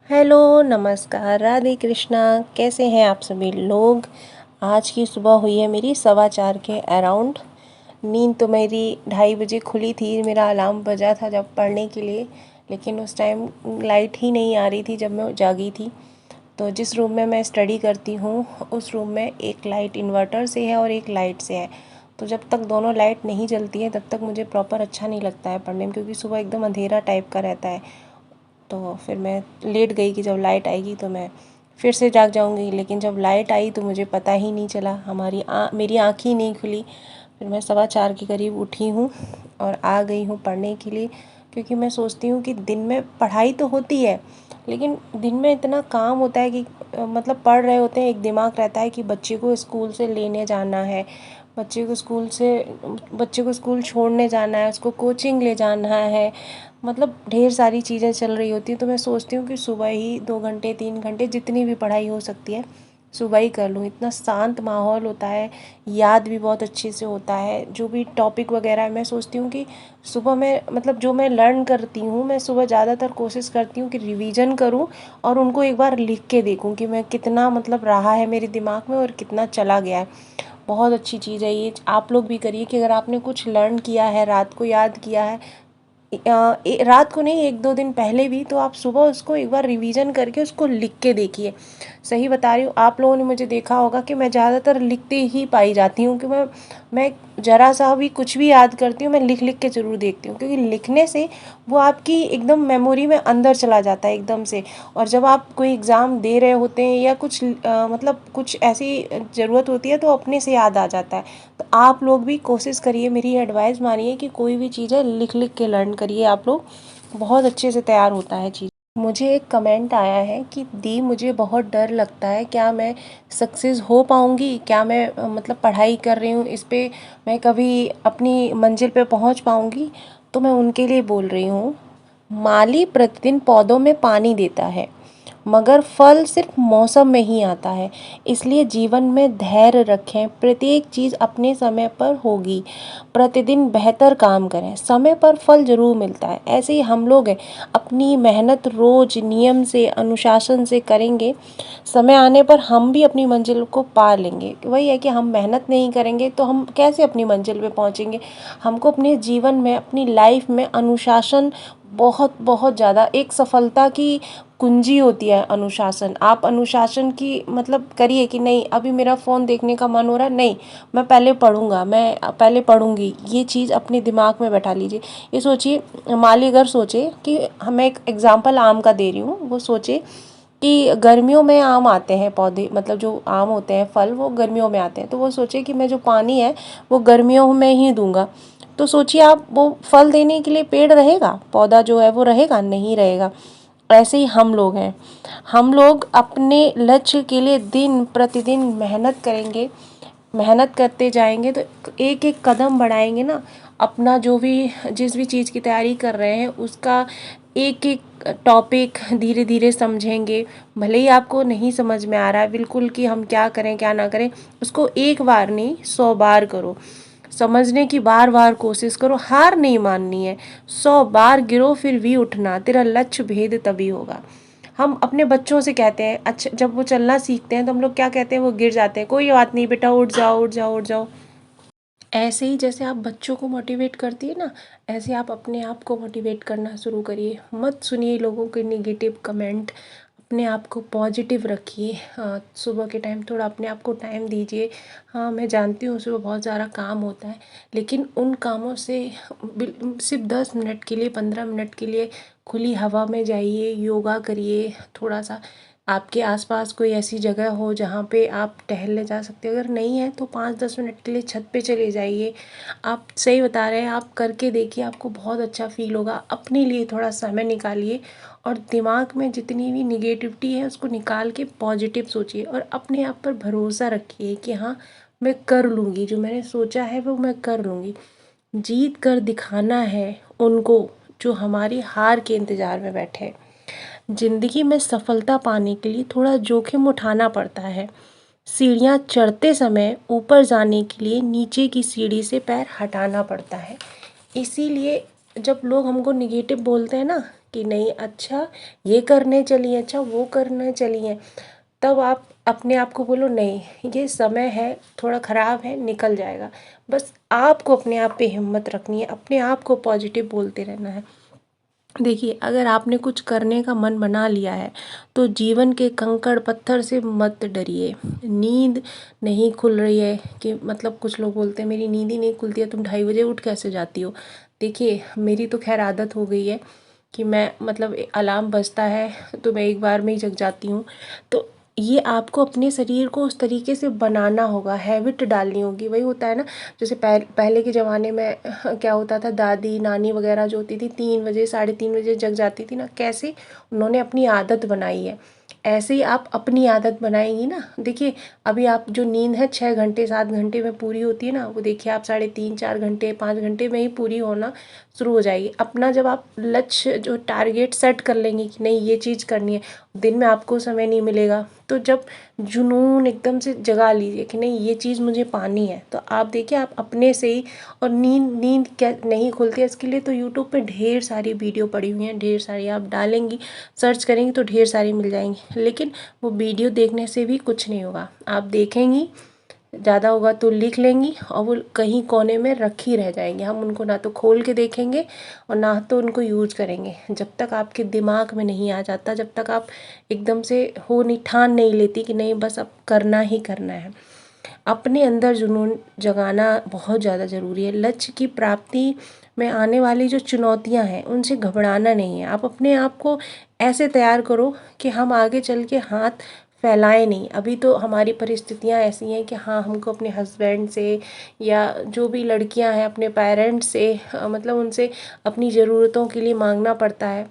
Hello, नमस्कार, राधे कृष्णा। कैसे हैं आप सभी लोग। आज की सुबह हुई है मेरी 4:15 के अराउंड। नींद तो मेरी 2:30 बजे खुली थी। मेरा अलार्म बजा था जब पढ़ने के लिए, लेकिन उस टाइम लाइट ही नहीं आ रही थी जब मैं जागी थी। तो जिस रूम में मैं स्टडी करती हूँ उस रूम में एक लाइट इन्वर्टर से है और एक लाइट से है। तो जब तक दोनों लाइट नहीं जलती है तब तक मुझे प्रॉपर अच्छा नहीं लगता है पढ़ने में, क्योंकि सुबह एकदम अंधेरा टाइप का रहता है। तो फिर मैं लेट गई कि जब लाइट आएगी तो मैं फिर से जाग जाऊंगी, लेकिन जब लाइट आई तो मुझे पता ही नहीं चला, मेरी आँख ही नहीं खुली। फिर मैं 4:15 के करीब उठी हूँ और आ गई हूँ पढ़ने के लिए, क्योंकि मैं सोचती हूँ कि दिन में पढ़ाई तो होती है, लेकिन दिन में इतना काम होता है कि मतलब पढ़ रहे होते हैं, एक दिमाग रहता है कि बच्चे को स्कूल से लेने जाना है, बच्चे को स्कूल छोड़ने जाना है, उसको कोचिंग ले जाना है, मतलब ढेर सारी चीज़ें चल रही होती हैं। तो मैं सोचती हूँ कि सुबह ही 2 घंटे 3 घंटे जितनी भी पढ़ाई हो सकती है सुबह ही कर लूँ। इतना शांत माहौल होता है, याद भी बहुत अच्छे से होता है। जो भी टॉपिक वगैरह है मैं सोचती हूँ कि सुबह में मतलब जो मैं लर्न करती हूँ मैं सुबह ज़्यादातर कोशिश करती हूँ कि रिवीजन करूँ और उनको एक बार लिख के देखूँ कि मैं कितना मतलब रहा है मेरे दिमाग में और कितना चला गया है। बहुत अच्छी चीज़ है ये, आप लोग भी करिए कि अगर आपने कुछ लर्न किया है, रात को याद किया है, रात को नहीं, 1-2 दिन पहले भी, तो आप सुबह उसको एक बार रिवीजन करके उसको लिख के देखिए। सही बता रही हूँ, आप लोगों ने मुझे देखा होगा कि मैं ज़्यादातर लिखते ही पाई जाती हूँ कि मैं ज़रा सा भी कुछ भी याद करती हूँ मैं लिख लिख के ज़रूर देखती हूँ, क्योंकि लिखने से वो आपकी एकदम मेमोरी में अंदर चला जाता है एकदम से। और जब आप कोई एग्ज़ाम दे रहे होते हैं या कुछ मतलब कुछ ऐसी ज़रूरत होती है तो अपने से याद आ जाता है। तो आप लोग भी कोशिश करिए, मेरी एडवाइस मानिए कि कोई भी चीज़ है लिख लिख के लर्न करिए, आप लोग बहुत अच्छे से तैयार होता है चीज़। मुझे एक कमेंट आया है कि दी मुझे बहुत डर लगता है, क्या मैं सक्सेस हो पाऊँगी, क्या मैं मतलब पढ़ाई कर रही हूँ इस पे मैं कभी अपनी मंजिल पे पहुँच पाऊँगी। तो मैं उनके लिए बोल रही हूँ, माली प्रतिदिन पौधों में पानी देता है, मगर फल सिर्फ मौसम में ही आता है। इसलिए जीवन में धैर्य रखें, प्रत्येक चीज़ अपने समय पर होगी। प्रतिदिन बेहतर काम करें, समय पर फल ज़रूर मिलता है। ऐसे ही हम लोग हैं, अपनी मेहनत रोज़ नियम से अनुशासन से करेंगे, समय आने पर हम भी अपनी मंजिल को पा लेंगे। वही है कि हम मेहनत नहीं करेंगे तो हम कैसे अपनी मंजिल पे पहुंचेंगे। हमको अपने जीवन में अपनी लाइफ में अनुशासन बहुत बहुत ज़्यादा एक सफलता की कुंजी होती है अनुशासन। आप अनुशासन की मतलब करिए कि नहीं, अभी मेरा फ़ोन देखने का मन हो रहा है, नहीं मैं पहले पढ़ूंगा, मैं पहले पढ़ूंगी, ये चीज़ अपने दिमाग में बैठा लीजिए। ये सोचिए, माली अगर सोचे कि हमें एक एग्जांपल आम का दे रही हूँ, वो सोचे कि गर्मियों में आम आते हैं पौधे, मतलब जो आम होते हैं फल वो गर्मियों में आते हैं, तो वो सोचे कि मैं जो पानी है वो गर्मियों में ही दूंगा। तो सोचिए आप, वो फल देने के लिए पेड़ रहेगा, पौधा जो है वो रहेगा नहीं रहेगा। ऐसे ही हम लोग हैं, हम लोग अपने लक्ष्य के लिए दिन प्रतिदिन मेहनत करेंगे, मेहनत करते जाएंगे तो एक एक कदम बढ़ाएंगे ना। अपना जो भी जिस भी चीज़ की तैयारी कर रहे हैं उसका एक एक टॉपिक धीरे धीरे समझेंगे। भले ही आपको नहीं समझ में आ रहा है बिल्कुल कि हम क्या करें क्या ना करें, उसको एक बार नहीं 100 बार करो, समझने की बार बार कोशिश करो, हार नहीं माननी है। 100 बार गिरो फिर भी उठना, तेरा लक्ष्य भेद तभी होगा। हम अपने बच्चों से कहते हैं, अच्छा जब वो चलना सीखते हैं तो हम लोग क्या कहते हैं, वो गिर जाते हैं, कोई बात नहीं बेटा उठ जाओ उठ जाओ उठ जाओ। ऐसे ही जैसे आप बच्चों को मोटिवेट करती है ना, ऐसे आप अपने आप को मोटिवेट करना शुरू करिए। मत सुनिए लोगों के नेगेटिव कमेंट, अपने आप को पॉजिटिव रखिए। हाँ, सुबह के टाइम थोड़ा अपने आप को टाइम दीजिए। हाँ मैं जानती हूँ सुबह बहुत ज़्यादा काम होता है, लेकिन उन कामों से सिर्फ 10 मिनट के लिए 15 मिनट के लिए खुली हवा में जाइए, योगा करिए। थोड़ा सा आपके आसपास कोई ऐसी जगह हो जहाँ पे आप टहलने जा सकते हो, अगर नहीं है तो 5-10 मिनट के लिए छत पे चले जाइए। आप सही बता रहे हैं, आप करके देखिए, आपको बहुत अच्छा फील होगा। अपने लिए थोड़ा समय निकालिए और दिमाग में जितनी भी निगेटिविटी है उसको निकाल के पॉजिटिव सोचिए और अपने आप पर भरोसा रखिए कि हाँ मैं कर लूँगी, जो मैंने सोचा है वो मैं कर लूँगी। जीत कर दिखाना है उनको जो हमारी हार के इंतज़ार में बैठे। ज़िंदगी में सफलता पाने के लिए थोड़ा जोखिम उठाना पड़ता है। सीढ़ियाँ चढ़ते समय ऊपर जाने के लिए नीचे की सीढ़ी से पैर हटाना पड़ता है। इसीलिए जब लोग हमको निगेटिव बोलते हैं ना कि नहीं अच्छा ये करने चली हैं, अच्छा वो करने चली हैं, तब आप अपने आप को बोलो नहीं ये समय है थोड़ा ख़राब है, निकल जाएगा। बस आपको अपने आप पे हिम्मत रखनी है, अपने आप को पॉजिटिव बोलते रहना है। देखिए अगर आपने कुछ करने का मन बना लिया है तो जीवन के कंकड़ पत्थर से मत डरिए। नींद नहीं खुल रही है कि मतलब कुछ लोग बोलते हैं मेरी नींद ही नहीं खुलती है, तुम 2:30 बजे उठ कैसे जाती हो। देखिए मेरी तो खैर आदत हो गई है कि मैं मतलब अलार्म बजता है तो मैं एक बार में ही जग जाती हूँ। तो ये आपको अपने शरीर को उस तरीके से बनाना होगा, हैबिट डालनी होगी। वही होता है ना, जैसे पहले के ज़माने में क्या होता था, दादी नानी वगैरह जो होती थी 3 बजे 3:30 बजे जग जाती थी ना, कैसे उन्होंने अपनी आदत बनाई है। ऐसे ही आप अपनी आदत बनाएंगी ना। देखिए अभी आप जो नींद है 6 घंटे 7 घंटे में पूरी होती है ना, वो देखिए आप 3.5 4 घंटे 5 घंटे में ही पूरी होना शुरू हो जाएगी। अपना जब आप लक्ष्य जो टारगेट सेट कर लेंगे कि नहीं ये चीज़ करनी है, दिन में आपको समय नहीं मिलेगा, तो जब जुनून एकदम से जगा लीजिए कि नहीं ये चीज़ मुझे पानी है, तो आप देखिए आप अपने से ही। और नींद नींद क्या नहीं खुलती है, इसके लिए तो यूट्यूब पे ढेर सारी वीडियो पड़ी हुई हैं, ढेर सारी आप डालेंगी सर्च करेंगी तो ढेर सारी मिल जाएंगी। लेकिन वो वीडियो देखने से भी कुछ नहीं होगा, आप देखेंगी ज़्यादा होगा तो लिख लेंगी और वो कहीं कोने में रखी रह जाएंगी। हम उनको ना तो खोल के देखेंगे और ना तो उनको यूज करेंगे। जब तक आपके दिमाग में नहीं आ जाता, जब तक आप एकदम से हो नहीं ठान नहीं लेती कि नहीं बस अब करना ही करना है। अपने अंदर जुनून जगाना बहुत ज़्यादा ज़रूरी है। लक्ष्य की प्राप्ति में आने वाली जो चुनौतियां हैं उनसे घबराना नहीं है। आप अपने आप को ऐसे तैयार करो कि हम आगे चल के हाथ फैलाएं नहीं। अभी तो हमारी परिस्थितियां ऐसी हैं कि हाँ हमको अपने हस्बैंड से या जो भी लड़कियां हैं अपने पेरेंट्स से मतलब उनसे अपनी ज़रूरतों के लिए मांगना पड़ता है।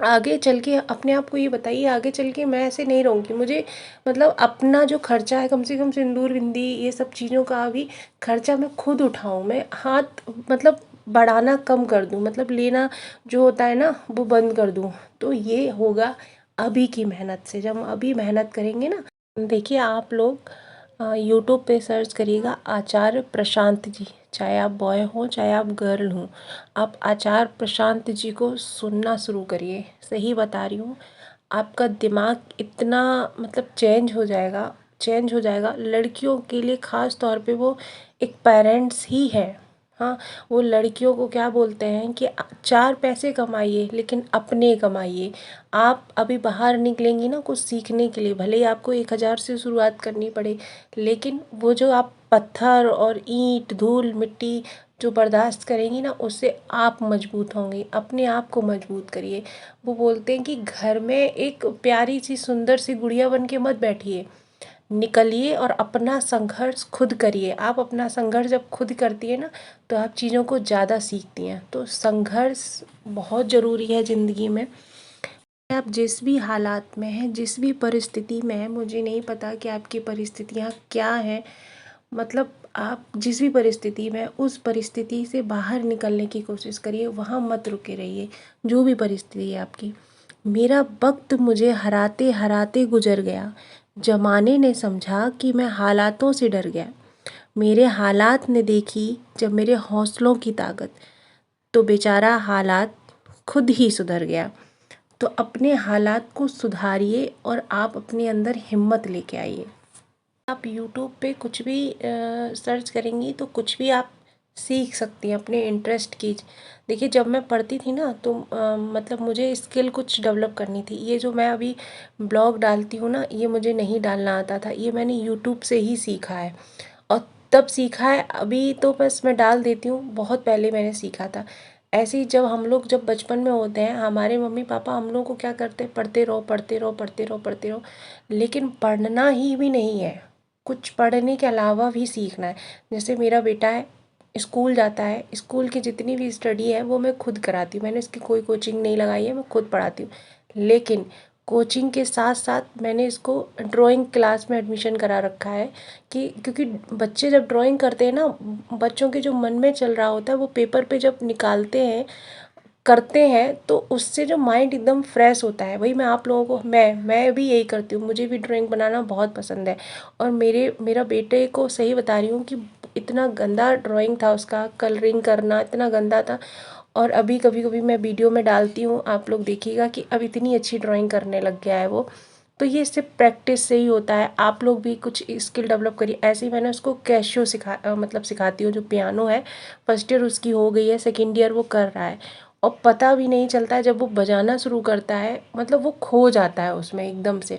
आगे चल के अपने आप को ये बताइए, आगे चल के मैं ऐसे नहीं रहूँगी। मुझे मतलब अपना जो खर्चा है कम से कम सिंदूर बिंदी ये सब चीज़ों का भी खर्चा मैं खुद उठाऊँ। मैं हाथ मतलब बढ़ाना कम कर दूँ, मतलब लेना जो होता है ना वो बंद कर दूँ। तो ये होगा अभी की मेहनत से। जब हम अभी मेहनत करेंगे ना, देखिए आप लोग यूट्यूब पे सर्च करिएगा आचार्य प्रशांत जी, चाहे आप बॉय हो चाहे आप गर्ल हो, आप आचार्य प्रशांत जी को सुनना शुरू करिए। सही बता रही हूँ, आपका दिमाग इतना मतलब चेंज हो जाएगा। लड़कियों के लिए ख़ास तौर पे वो एक पेरेंट्स ही है। हाँ, वो लड़कियों को क्या बोलते हैं कि 4 पैसे कमाइए लेकिन अपने कमाइए। आप अभी बाहर निकलेंगी ना कुछ सीखने के लिए, भले ही आपको 1,000 से शुरुआत करनी पड़े, लेकिन वो जो आप पत्थर और ईंट धूल मिट्टी जो बर्दाश्त करेंगी ना, उससे आप मजबूत होंगी। अपने आप को मजबूत करिए। वो बोलते हैं कि घर में एक प्यारी सी सुंदर सी गुड़िया बन के मत बैठिए, निकलिए और अपना संघर्ष खुद करिए। आप अपना संघर्ष जब खुद करती है ना तो आप चीज़ों को ज़्यादा सीखती हैं। तो संघर्ष बहुत ज़रूरी है ज़िंदगी में। आप जिस भी हालात में हैं, जिस भी परिस्थिति में हैं, मुझे नहीं पता कि आपकी परिस्थितियाँ क्या हैं, मतलब आप जिस भी परिस्थिति में उस परिस्थिति से बाहर निकलने की कोशिश करिए, वहाँ मत रुके रहिए। जो भी परिस्थिति है आपकी, मेरा वक्त मुझे हराते हराते गुजर गया, जमाने ने समझा कि मैं हालातों से डर गया, मेरे हालात ने देखी जब मेरे हौसलों की ताकत, तो बेचारा हालात खुद ही सुधर गया। तो अपने हालात को सुधारिए और आप अपने अंदर हिम्मत लेके आइए। आप यूट्यूब पे कुछ भी सर्च करेंगी तो कुछ भी आप सीख सकती हैं अपने इंटरेस्ट की। देखिए जब मैं पढ़ती थी ना तो मतलब मुझे स्किल कुछ डेवलप करनी थी। ये जो मैं अभी ब्लॉग डालती हूँ ना, ये मुझे नहीं डालना आता था, ये मैंने यूट्यूब से ही सीखा है। और तब सीखा है, अभी तो बस मैं डाल देती हूँ, बहुत पहले मैंने सीखा था। ऐसे ही जब हम लोग जब बचपन में होते हैं, हमारे मम्मी पापा हम लोग को क्या करते हैं, पढ़ते रहो पढ़ते रहो पढ़ते रहो पढ़ते रहो। लेकिन पढ़ना ही भी नहीं है, कुछ पढ़ने के अलावा भी सीखना है। जैसे मेरा बेटा है, स्कूल जाता है, स्कूल की जितनी भी स्टडी है वो मैं खुद कराती हूँ। मैंने इसकी कोई कोचिंग नहीं लगाई है, मैं खुद पढ़ाती हूँ। लेकिन कोचिंग के साथ साथ मैंने इसको ड्राइंग क्लास में एडमिशन करा रखा है कि क्योंकि बच्चे जब ड्राइंग करते हैं ना, बच्चों के जो मन में चल रहा होता है वो पेपर पे जब निकालते हैं करते हैं तो उससे जो माइंड एकदम फ्रेश होता है। वही मैं आप लोगों को मैं भी यही करती हूँ, मुझे भी ड्राइंग बनाना बहुत पसंद है। और मेरा बेटे को सही बता रही हूँ कि इतना गंदा ड्राइंग था उसका, कलरिंग करना इतना गंदा था। और अभी कभी कभी मैं वीडियो में डालती हूँ, आप लोग देखिएगा कि अब इतनी अच्छी ड्राइंग करने लग गया है वो। तो ये सिर्फ प्रैक्टिस से ही होता है, आप लोग भी कुछ स्किल डेवलप करिए। ऐसे ही मैंने उसको कैशियो मतलब सिखाती हूँ, जो पियानो है, फर्स्ट ईयर उसकी हो गई है, सेकेंड ईयर वो कर रहा है, और पता भी नहीं चलता है, जब वो बजाना शुरू करता है मतलब वो खो जाता है उसमें एकदम से।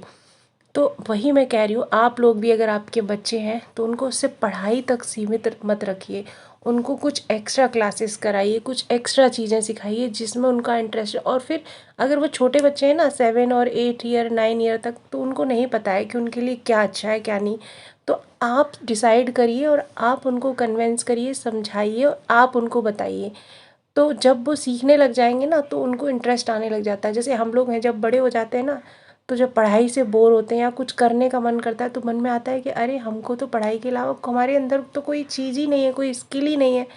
तो वही मैं कह रही हूँ, आप लोग भी अगर आपके बच्चे हैं तो उनको सिर्फ पढ़ाई तक सीमित मत रखिए, उनको कुछ एक्स्ट्रा क्लासेस कराइए, कुछ एक्स्ट्रा चीज़ें सिखाइए जिसमें उनका इंटरेस्ट है। और फिर अगर वो छोटे बच्चे हैं ना, 7 और 8 ईयर 9 ईयर तक, तो उनको नहीं पता है कि उनके लिए क्या अच्छा है क्या नहीं। तो आप डिसाइड करिए और आप उनको कन्वेंस करिए, समझाइए और आप उनको बताइए। तो जब वो सीखने लग जाएंगे ना तो उनको इंटरेस्ट आने लग जाता है। जैसे हम लोग हैं, जब बड़े हो जाते हैं ना, तो जब पढ़ाई से बोर होते हैं या कुछ करने का मन करता है तो मन में आता है कि अरे हमको तो पढ़ाई के अलावा हमारे अंदर तो कोई चीज़ ही नहीं है, कोई स्किल ही नहीं है।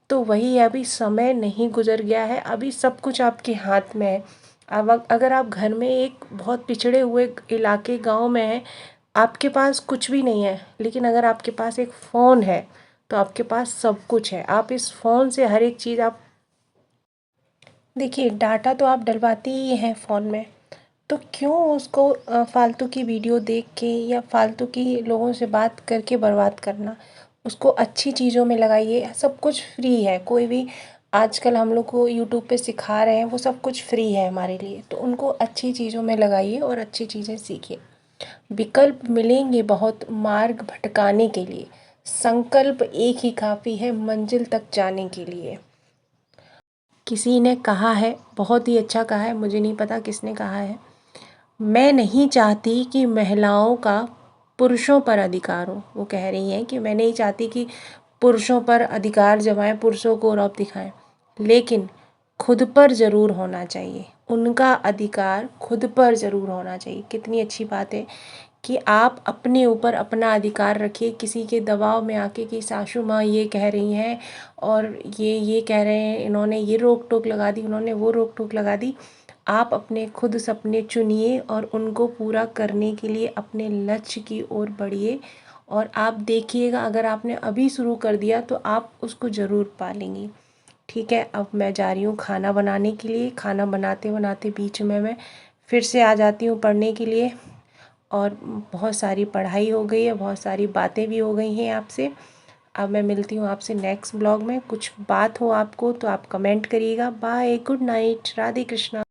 तो वही है, अभी समय नहीं गुजर गया है, अभी सब कुछ आपके हाथ में है। अब अगर आप घर में एक बहुत पिछड़े हुए इलाके गांव में हैं, आपके पास कुछ भी नहीं है, लेकिन अगर आपके पास एक फ़ोन है तो आपके पास सब कुछ है। आप इस फ़ोन से हर एक चीज़ आप देखिए, डाटा तो आप डलवाते ही हैं फ़ोन में, तो क्यों उसको फालतू की वीडियो देख के या फालतू की लोगों से बात करके बर्बाद करना। उसको अच्छी चीज़ों में लगाइए, सब कुछ फ्री है। कोई भी आजकल हम लोग को यूट्यूब पे सिखा रहे हैं, वो सब कुछ फ्री है हमारे लिए, तो उनको अच्छी चीज़ों में लगाइए और अच्छी चीज़ें सीखिए। विकल्प मिलेंगे बहुत मार्ग भटकाने के लिए, संकल्प एक ही काफ़ी है मंजिल तक जाने के लिए। किसी ने कहा है, बहुत ही अच्छा कहा है, मुझे नहीं पता किसने कहा है, मैं नहीं चाहती कि महिलाओं का पुरुषों पर अधिकार हो। वो कह रही हैं कि मैं नहीं चाहती कि पुरुषों पर अधिकार जमाएं, पुरुषों को रौब दिखाएं, लेकिन खुद पर ज़रूर होना चाहिए, उनका अधिकार खुद पर ज़रूर होना चाहिए। कितनी अच्छी बात है कि आप अपने ऊपर अपना अधिकार रखिए, किसी के दबाव में आके कि सासू माँ ये कह रही हैं और ये कह रहे हैं, इन्होंने ये रोक टोक लगा दी, उन्होंने वो रोक टोक लगा दी। आप अपने खुद सपने चुनिए और उनको पूरा करने के लिए अपने लक्ष्य की ओर बढ़िए, और आप देखिएगा अगर आपने अभी शुरू कर दिया तो आप उसको ज़रूर पालेंगी। ठीक है, अब मैं जा रही हूँ खाना बनाने के लिए। खाना बनाते बनाते बीच में मैं फिर से आ जाती हूँ पढ़ने के लिए, और बहुत सारी पढ़ाई हो गई है, बहुत सारी बातें भी हो गई हैं आपसे। अब मैं मिलती हूँ आपसे नेक्स्ट ब्लॉग में। कुछ बात हो आपको तो आप कमेंट करिएगा। Bye, good night, Radhe Krishna.